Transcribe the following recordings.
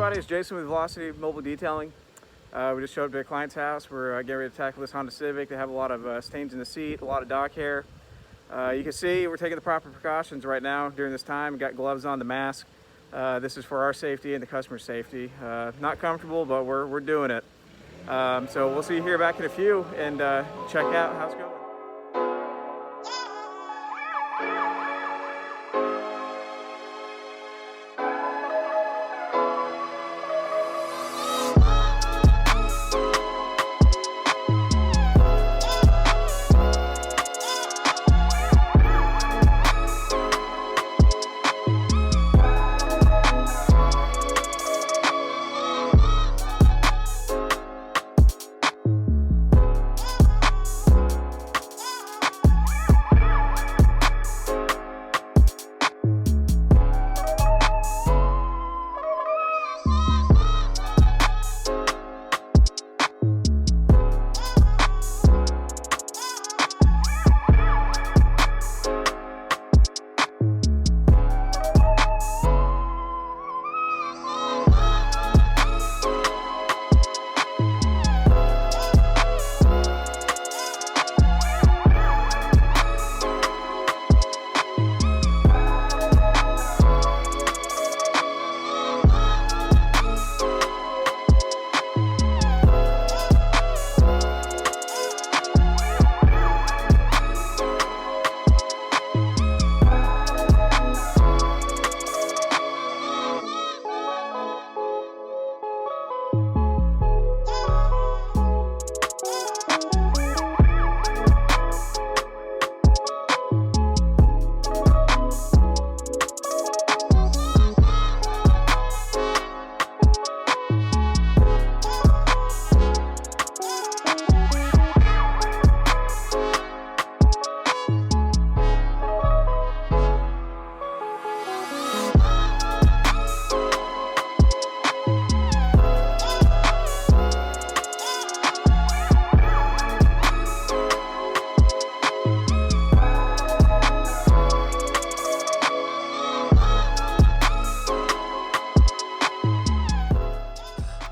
everybody, it's Jason with Velocity Mobile Detailing. We just showed up to a client's house. We're getting ready to tackle this Honda Civic. They have a lot of stains in the seat, a lot of dog hair. You can see we're taking the proper precautions right now during this time. We've got gloves on, the mask. This is for our safety and the customer's safety. Not comfortable, but we're doing it. So we'll see you here back in a few and check out how it's going.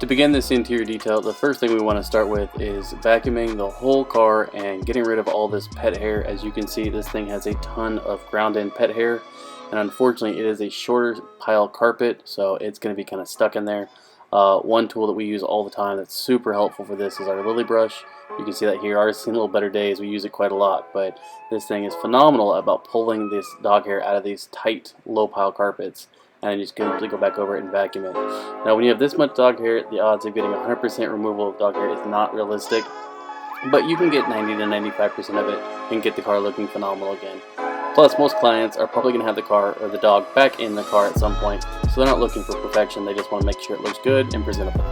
To begin this interior detail, the first thing we want to start with is vacuuming the whole car and getting rid of all this pet hair. As you can see, this thing has a ton of ground-in pet hair, and unfortunately it is a shorter pile carpet, so it's going to be kind of stuck in there. One tool that we use all the time that's super helpful for this is our lily brush. You can see that here. Ours has seen a little better days. We use it quite a lot, but this thing is phenomenal about pulling this dog hair out of these tight, low pile carpets, and you just completely go back over it and vacuum it. Now when you have this much dog hair, the odds of getting 100% removal of dog hair is not realistic, but you can get 90 to 95% of it and get the car looking phenomenal again. Plus, most clients are probably going to have the car or the dog back in the car at some point, so they're not looking for perfection, they just want to make sure it looks good and presentable.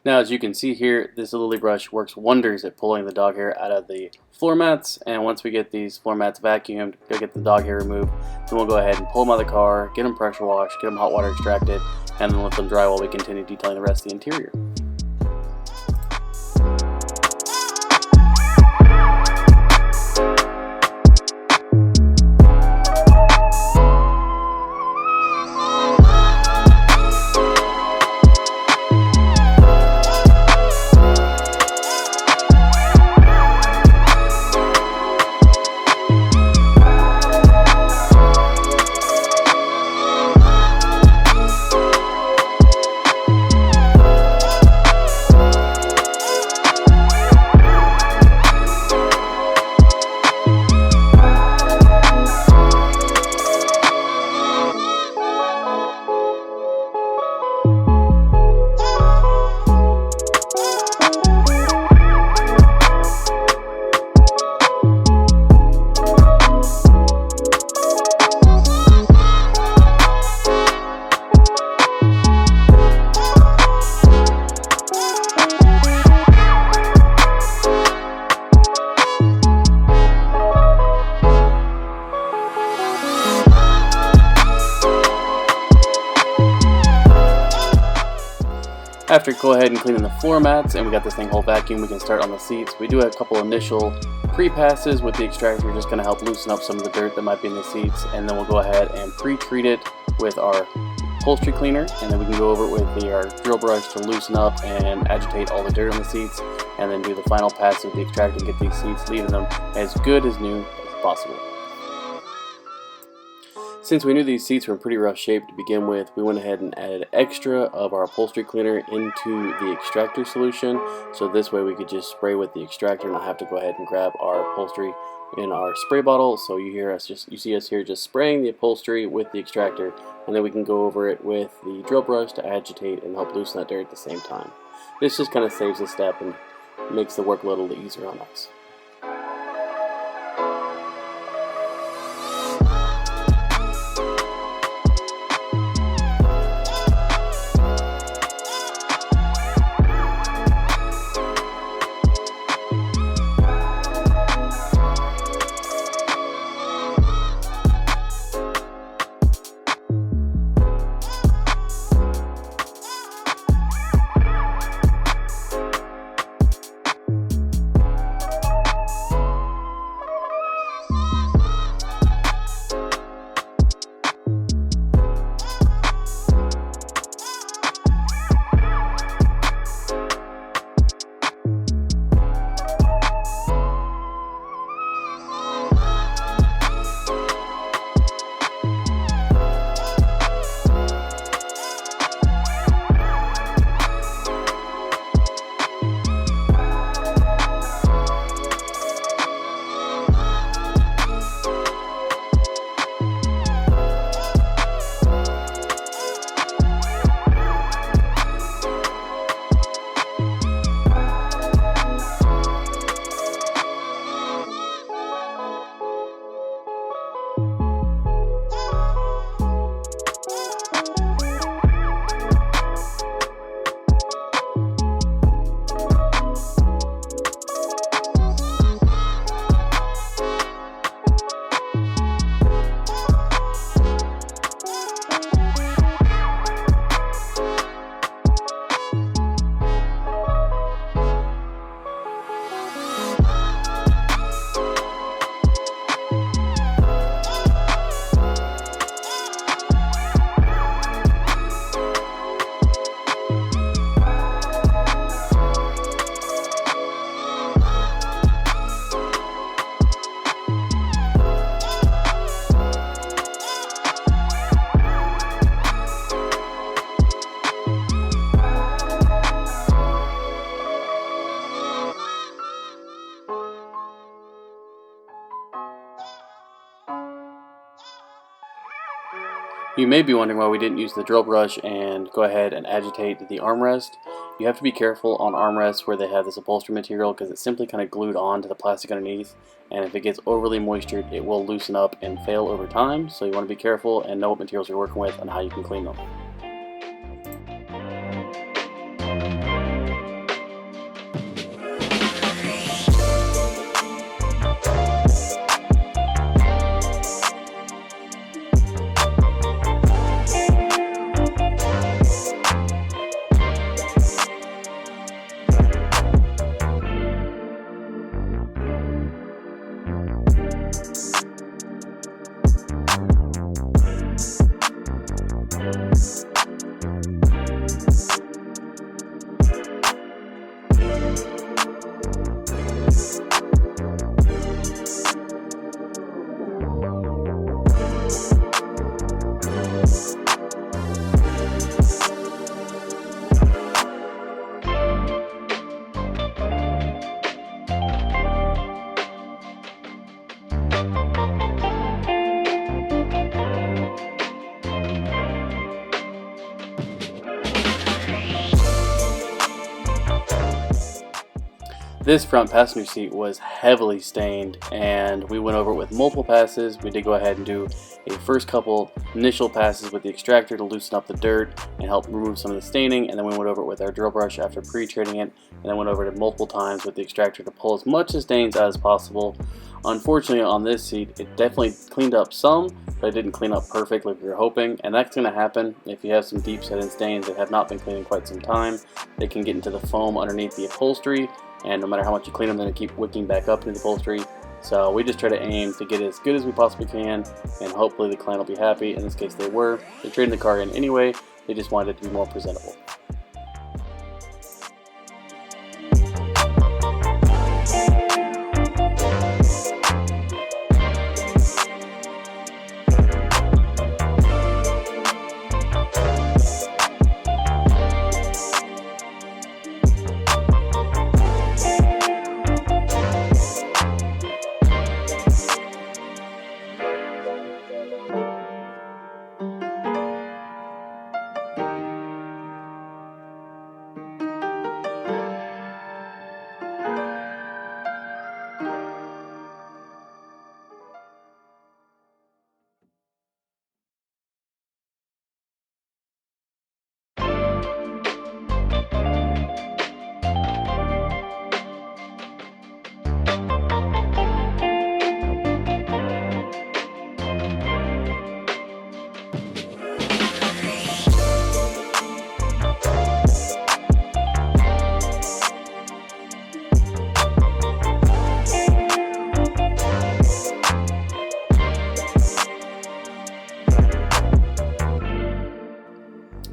Now, as you can see here, this lily brush works wonders at pulling the dog hair out of the floor mats, and once we get these floor mats vacuumed, go get the dog hair removed, then we'll go ahead and pull them out of the car, get them pressure washed, get them hot water extracted, and then let them dry while we continue detailing the rest of the interior. After go ahead and cleaning the floor mats and we got this thing whole vacuum, we can start on the seats. We do a couple initial pre-passes with the extractor, just going to help loosen up some of the dirt that might be in the seats, and then we'll go ahead and pre-treat it with our upholstery cleaner, and then we can go over it with our drill brush to loosen up and agitate all the dirt on the seats, and then do the final pass with the extractor and get these seats, leaving them as good as new as possible. Since we knew these seats were in pretty rough shape to begin with, we went ahead and added extra of our upholstery cleaner into the extractor solution, so this way we could just spray with the extractor and not have to go ahead and grab our upholstery in our spray bottle. So you see us here just spraying the upholstery with the extractor, and then we can go over it with the drill brush to agitate and help loosen that dirt at the same time. This just kind of saves a step and makes the work a little easier on us. You may be wondering why we didn't use the drill brush and go ahead and agitate the armrest. You have to be careful on armrests where they have this upholstery material because it's simply kind of glued on to the plastic underneath, and if it gets overly moistured it will loosen up and fail over time, so you want to be careful and know what materials you're working with and how you can clean them. This front passenger seat was heavily stained, and we went over it with multiple passes. We did go ahead and do a first couple initial passes with the extractor to loosen up the dirt and help remove some of the staining, and then we went over it with our drill brush after pre-treating it, and then went over it multiple times with the extractor to pull as much of the stains out as possible. Unfortunately, on this seat, it definitely cleaned up some, but it didn't clean up perfect like we were hoping, and that's going to happen if you have some deep set-in stains that have not been cleaned in quite some time. They can get into the foam underneath the upholstery, and no matter how much you clean them, they're going to keep wicking back up into the upholstery. So we just try to aim to get it as good as we possibly can, and hopefully the client will be happy. In this case, they were. They traded the car in anyway. They just wanted it to be more presentable.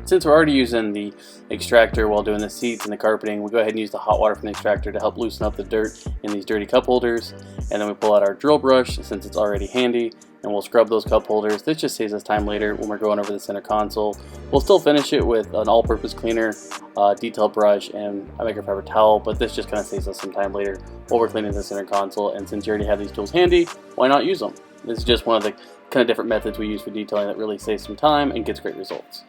Since we're already using the extractor while doing the seats and the carpeting, we go ahead and use the hot water from the extractor to help loosen up the dirt in these dirty cup holders. And then we pull out our drill brush since it's already handy, and we'll scrub those cup holders. This just saves us time later when we're going over the center console. We'll still finish it with an all-purpose cleaner, detail brush, and a microfiber towel, but this just kind of saves us some time later while we're cleaning the center console. And since you already have these tools handy, why not use them? This is just one of the kind of different methods we use for detailing that really saves some time and gets great results.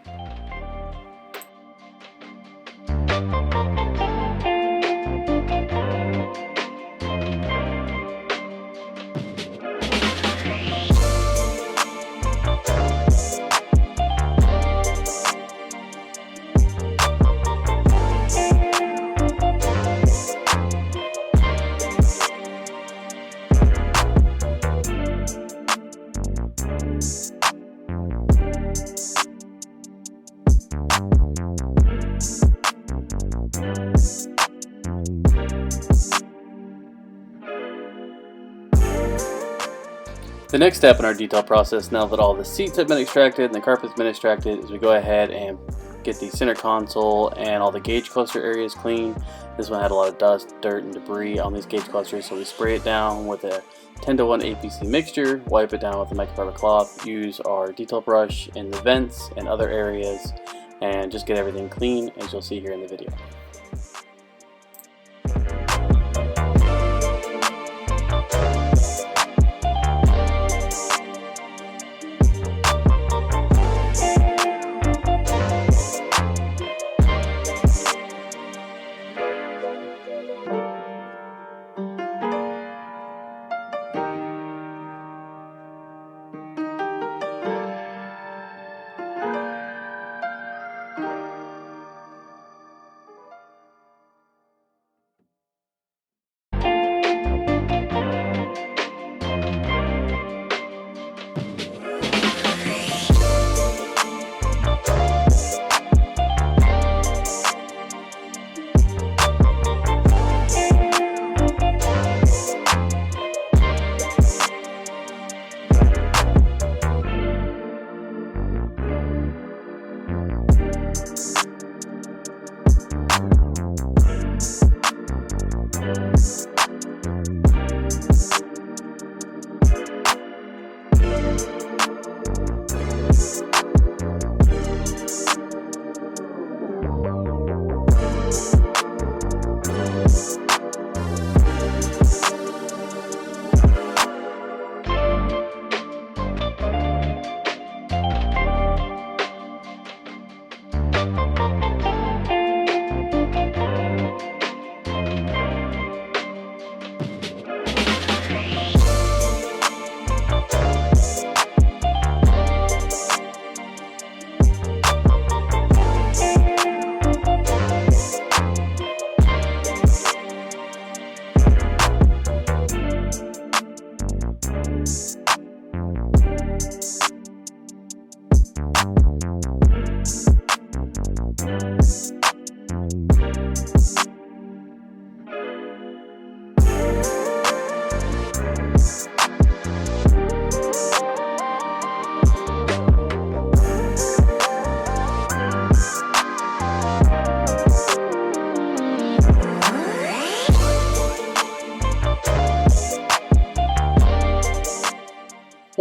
The next step in our detail process, now that all the seats have been extracted and the carpet's been extracted, is we go ahead and get the center console and all the gauge cluster areas clean. This one had a lot of dust, dirt, and debris on these gauge clusters, so we spray it down with a 10:1 APC mixture, wipe it down with a microfiber cloth, use our detail brush in the vents and other areas, and just get everything clean, as you'll see here in the video.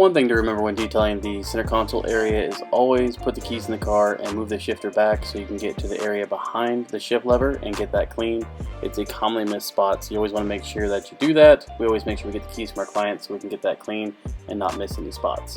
One thing to remember when detailing the center console area is always put the keys in the car and move the shifter back so you can get to the area behind the shift lever and get that clean. It's a commonly missed spot, so you always want to make sure that you do that. We always make sure we get the keys from our clients so we can get that clean and not miss any spots.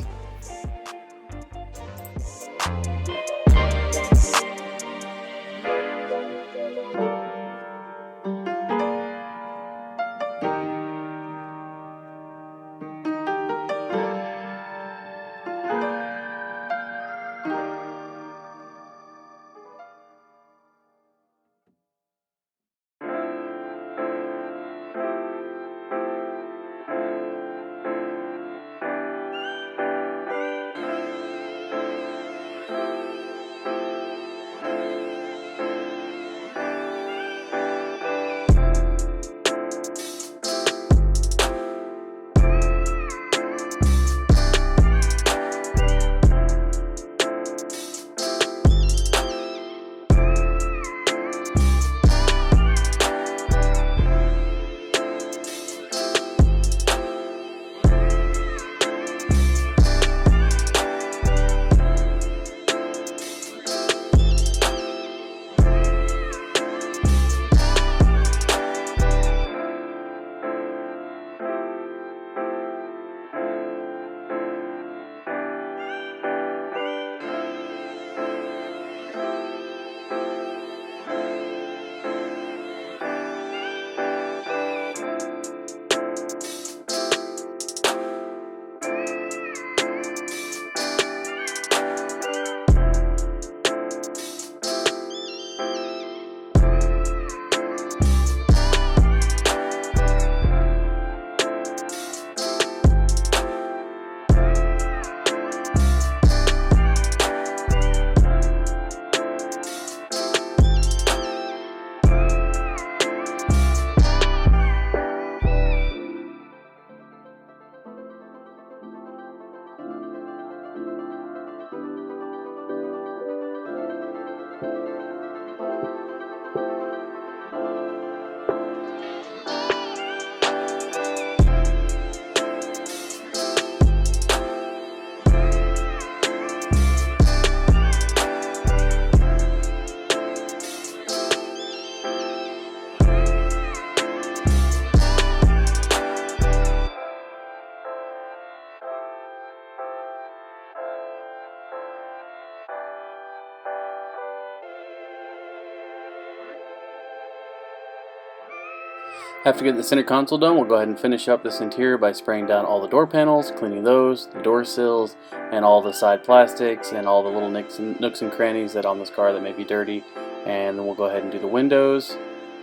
After getting the center console done, we'll go ahead and finish up this interior by spraying down all the door panels, cleaning those, the door sills, and all the side plastics and all the little nooks and crannies that on this car that may be dirty. And then we'll go ahead and do the windows,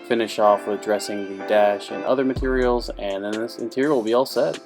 finish off with dressing the dash and other materials, and then this interior will be all set.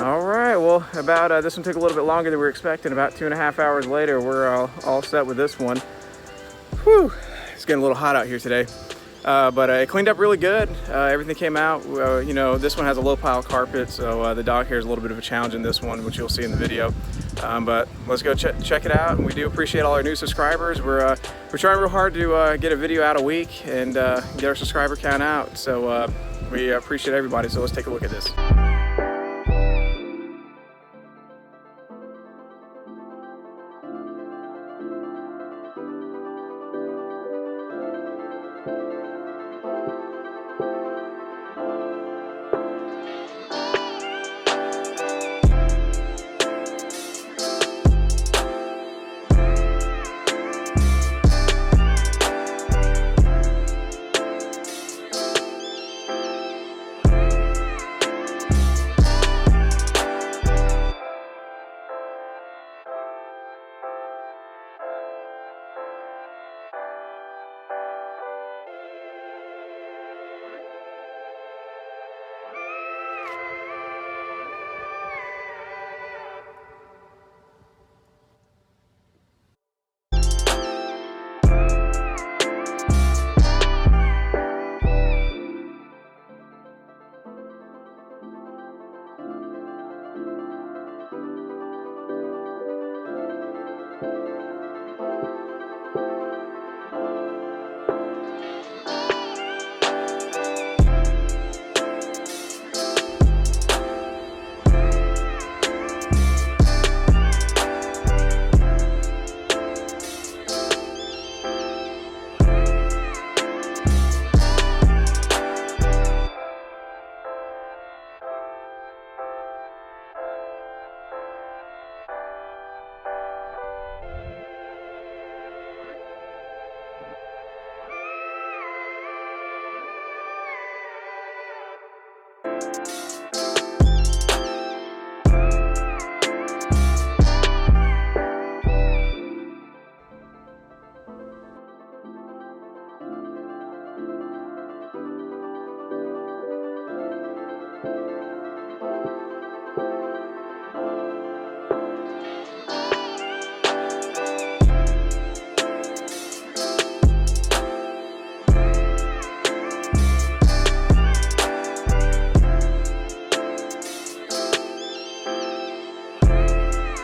Alright, well, this one took a little bit longer than we were expecting. About 2.5 hours later, we're all set with this one. Whew, it's getting a little hot out here today. But it cleaned up really good. Everything came out. You know, this one has a low pile carpet, so the dog hair is a little bit of a challenge in this one, which you'll see in the video. But let's go check it out. And we do appreciate all our new subscribers. We're trying real hard to get a video out a week and get our subscriber count out. So we appreciate everybody. So let's take a look at this.